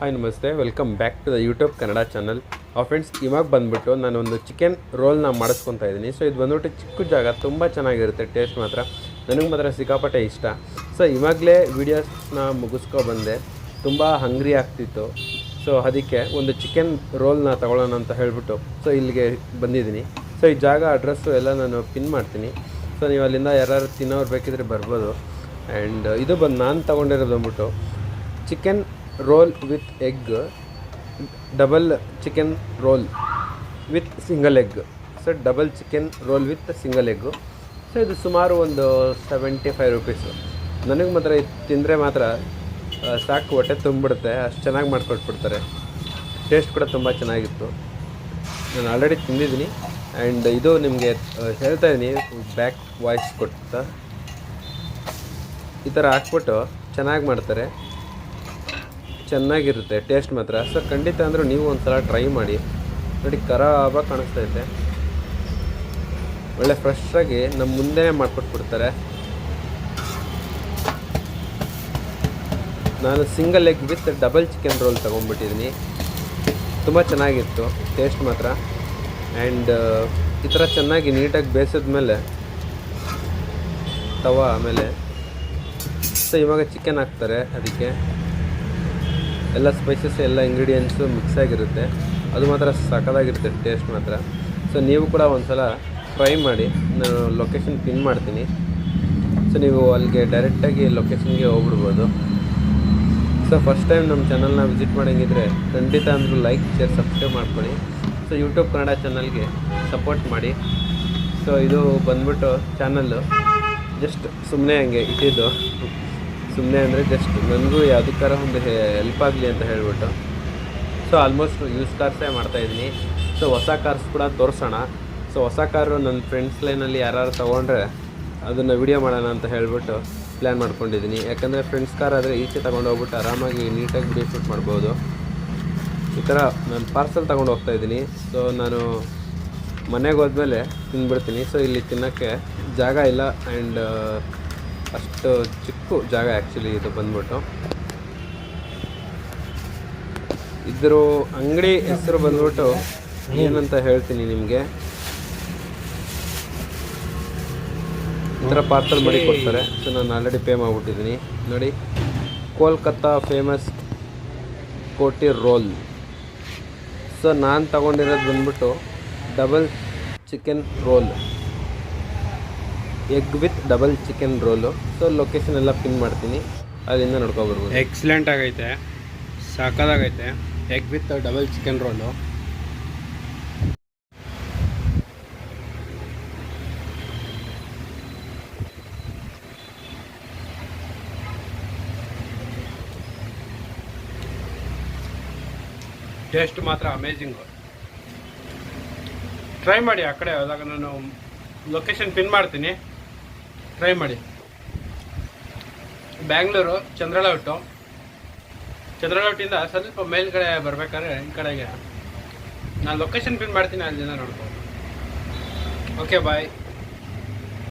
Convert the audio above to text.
Hi ನಮಸ್ತೆ, welcome back to the YouTube Kannada channel. Friends, ಇವಾಗ ಬಂದುಬಿಟ್ಟು ನಾನೊಂದು ಚಿಕನ್ ರೋಲ್ನ ಮಾಡಿಸ್ಕೊತಾ ಇದ್ದೀನಿ. ಸೊ ಇದು ಬಂದ್ಬಿಟ್ಟು ಚಿಕ್ಕ ಜಾಗ, ತುಂಬ ಚೆನ್ನಾಗಿರುತ್ತೆ. ಟೇಸ್ಟ್ ಮಾತ್ರ ನನಗೆ ಮಾತ್ರ ಸಿಕ್ಕಾಪಟ್ಟೆ ಇಷ್ಟ. ಸೊ ಇವಾಗಲೇ ವೀಡಿಯೋಸ್ನ ಮುಗಿಸ್ಕೊ ಬಂದೆ, ತುಂಬ ಹಂಗ್ರಿ ಆಗ್ತಿತ್ತು. ಸೊ ಅದಕ್ಕೆ ಒಂದು ಚಿಕನ್ ರೋಲ್ನ ತೊಗೊಳ್ಳೋಣ ಅಂತ ಹೇಳಿಬಿಟ್ಟು ಸೊ ಇಲ್ಲಿಗೆ ಬಂದಿದ್ದೀನಿ. ಸೊ ಈ ಜಾಗ ಅಡ್ರೆಸ್ಸು ಎಲ್ಲ ನಾನು ಪಿನ್ ಮಾಡ್ತೀನಿ. ಸೊ ನೀವು ಅಲ್ಲಿಂದ ಯಾರು ತಿನ್ನೋರು ಬೇಕಿದ್ರೆ ಬರ್ಬೋದು. ಆ್ಯಂಡ್ ಇದು ನಾನು ತೊಗೊಂಡಿರೋದು ಬಂದ್ಬಿಟ್ಟು chicken roll with egg, double chicken roll with single egg. So double chicken roll with single egg. So ಇದು ಸುಮಾರು ಒಂದು 75 ರುಪೀಸು. ನನಗೆ ಮಾತ್ರ ಇದು ತಿಂದರೆ ಮಾತ್ರ ಸಾಕು, ಹೊಟ್ಟೆ ತುಂಬಿಡುತ್ತೆ, ಅಷ್ಟು ಚೆನ್ನಾಗಿ ಮಾಡಿಕೊಟ್ಬಿಡ್ತಾರೆ. ಟೇಸ್ಟ್ ಕೂಡ ತುಂಬ ಚೆನ್ನಾಗಿತ್ತು. ನಾನು ಆಲ್ರೆಡಿ ತಿಂದಿದ್ದೀನಿ. ಆ್ಯಂಡ್ ಇದು ನಿಮಗೆ ಹೇಳ್ತಾ ಇದ್ದೀನಿ, ಬ್ಯಾಕ್ ವಾಯ್ಸ್ ಕೊಡ್ತಾ ಈ ಥರ ಹಾಕ್ಬಿಟ್ಟು ಚೆನ್ನಾಗಿ ಮಾಡ್ತಾರೆ, ಚೆನ್ನಾಗಿರುತ್ತೆ ಟೇಸ್ಟ್ ಮಾತ್ರ. ಸೊ ಖಂಡಿತ ಅಂದರೂ ನೀವು ಒಂದು ಸಲ ಟ್ರೈ ಮಾಡಿ. ನೋಡಿ, ಖರಾಬಾಗಿ ಕಾಣಿಸ್ತೈತೆ. ಒಳ್ಳೆ ಫ್ರೆಶ್ಶಾಗಿ ನಮ್ಮ ಮುಂದೆನೇ ಮಾಡಿಕೊಟ್ಬಿಡ್ತಾರೆ. ನಾನು single egg with double chicken roll ತೊಗೊಂಡ್ಬಿಟ್ಟಿದ್ದೀನಿ. ತುಂಬ ಚೆನ್ನಾಗಿತ್ತು ಟೇಸ್ಟ್ ಮಾತ್ರ. ಆ್ಯಂಡ್ ಈ ಥರ ಚೆನ್ನಾಗಿ ನೀಟಾಗಿ ಬೇಯಿಸಿದ್ಮೇಲೆ ತವಾ ಆಮೇಲೆ ಸೊ ಇವಾಗ ಚಿಕನ್ ಹಾಕ್ತಾರೆ. ಅದಕ್ಕೆ ಎಲ್ಲ ಸ್ಪೈಸಸ್, ಎಲ್ಲ ಇಂಗ್ರೀಡಿಯೆಂಟ್ಸು ಮಿಕ್ಸ್ ಆಗಿರುತ್ತೆ. ಅದು ಮಾತ್ರ ಸಖತ್ತಾಗಿರುತ್ತೆ ಟೇಸ್ಟ್ ಮಾತ್ರ. ಸೊ ನೀವು ಕೂಡ ಒಂದು ಸಲ ಟ್ರೈ ಮಾಡಿ. ನಾನು ಲೊಕೇಶನ್ ಪಿನ್ ಮಾಡ್ತೀನಿ. ಸೊ ನೀವು ಅಲ್ಲಿಗೆ ಡೈರೆಕ್ಟಾಗಿ ಲೊಕೇಶನ್ಗೆ ಹೋಗ್ಬಿಡ್ಬೋದು. ಸೊ ಫಸ್ಟ್ ಟೈಮ್ ನಮ್ಮ ಚಾನಲ್ನ ವಿಸಿಟ್ ಮಾಡೋಂಗಿದ್ರೆ ಖಂಡಿತ ಅಂದರೂ ಲೈಕ್, ಶೇರ್, ಸಬ್ಸ್ಕ್ರೈಬ್ ಮಾಡ್ಕೊಳ್ಳಿ. ಸೊ ಯೂಟ್ಯೂಬ್ ಕನ್ನಡ ಚಾನಲ್ಗೆ ಸಪೋರ್ಟ್ ಮಾಡಿ. ಸೊ ಇದು ಬಂದ್ಬಿಟ್ಟು ಚಾನಲ್ಲು ಜಸ್ಟ್ ಸುಮ್ಮನೆ ಹಂಗೆ ಇಟ್ಟಿದ್ದು, ಸುಮ್ಮನೆ ಅಂದರೆ ಜಸ್ಟ್ ನನಗೂ ಯಾವುದಕ್ಕಾರ ಒಂದು ಹೆಲ್ಪ್ ಆಗಲಿ ಅಂತ ಹೇಳ್ಬಿಟ್ಟು. ಸೊ ಆಲ್ಮೋಸ್ಟ್ ಯೂಸ್ ಕಾರ್ಸೇ ಮಾಡ್ತಾಯಿದ್ದೀನಿ. ಸೊ ಹೊಸ ಕಾರ್ಸ್ ಕೂಡ ತೋರಿಸೋಣ. ಸೊ ಹೊಸ ಕಾರು ನನ್ನ ಫ್ರೆಂಡ್ಸ್ ಲೈನಲ್ಲಿ ಯಾರು ತೊಗೊಂಡ್ರೆ ಅದನ್ನು ವಿಡಿಯೋ ಮಾಡೋಣ ಅಂತ ಹೇಳ್ಬಿಟ್ಟು ಪ್ಲ್ಯಾನ್ ಮಾಡ್ಕೊಂಡಿದ್ದೀನಿ. ಯಾಕಂದರೆ ಫ್ರೆಂಡ್ಸ್ ಕಾರ್ ಆದರೆ ಈಚೆ ತೊಗೊಂಡು ಹೋಗ್ಬಿಟ್ಟು ಆರಾಮಾಗಿ ನೀಟಾಗಿ ವಿಡಿಯೋ ಶೂಟ್ ಮಾಡ್ಬೋದು. ಈ ಥರ ನಾನು ಪಾರ್ಸಲ್ ತೊಗೊಂಡು ಹೋಗ್ತಾಯಿದ್ದೀನಿ. ಸೊ ನಾನು ಮನೆಗೆ ಹೋದ್ಮೇಲೆ ತಿಂದ್ಬಿಡ್ತೀನಿ. ಸೊ ಇಲ್ಲಿ ತಿನ್ನೋಕ್ಕೆ ಜಾಗ ಇಲ್ಲ. ಆ್ಯಂಡ್ ಅಷ್ಟು ಚಿಕ್ಕ ಜಾಗ ಆ್ಯಕ್ಚುಲಿ ಇದು ಬಂದ್ಬಿಟ್ಟು. ಇದ್ರ ಅಂಗಡಿ ಹೆಸರು ಬಂದ್ಬಿಟ್ಟು ಏನಂತ ಹೇಳ್ತೀನಿ ನಿಮಗೆ. ಈ ಥರ ಪಾರ್ಸಲ್ ಮಾಡಿ ಕೊಡ್ತಾರೆ. ಸೊ ನಾನು ಆಲ್ರೆಡಿ ಪೇ ಮಾಡಿಬಿಟ್ಟಿದ್ದೀನಿ. ನೋಡಿ, Kolkata famous kathi roll. So ನಾನು ತೊಗೊಂಡಿರೋದು ಬಂದ್ಬಿಟ್ಟು double chicken roll, egg with double chicken roll. So location ಎಲ್ಲ ಪಿನ್ ಮಾಡ್ತೀನಿ, ಅಲ್ಲಿಂದ ನೋಡ್ಕೊಬರ್ಬೋದು. ಎಕ್ಸಲೆಂಟ್ ಆಗೈತೆ, ಸಾಕಾಗೈತೆ. Egg with double chicken roll. Taste ಮಾತ್ರ ಅಮೇಜಿಂಗು. ಟ್ರೈ ಮಾಡಿ. ಆ ಕಡೆ ಹೋದಾಗ ನಾನು ಲೊಕೇಶನ್ ಪಿನ್ ಮಾಡ್ತೀನಿ, ಟ್ರೈ ಮಾಡಿ. ಬ್ಯಾಂಗ್ಳೂರು ಚಂದ್ರಲೌಟಿಂದ ಸ್ವಲ್ಪ ಮೇಲ್ಗಡೆ ಬರ್ಬೇಕಾದ್ರೆ ಈ ಕಡೆಗೆ ನಾನು ಲೊಕೇಶನ್ ಪಿನ್ ಮಾಡ್ತೀನಿ, ಅಲ್ಲಿಂದ ನೋಡ್ಬೋದು. ಓಕೆ, ಬಾಯ್.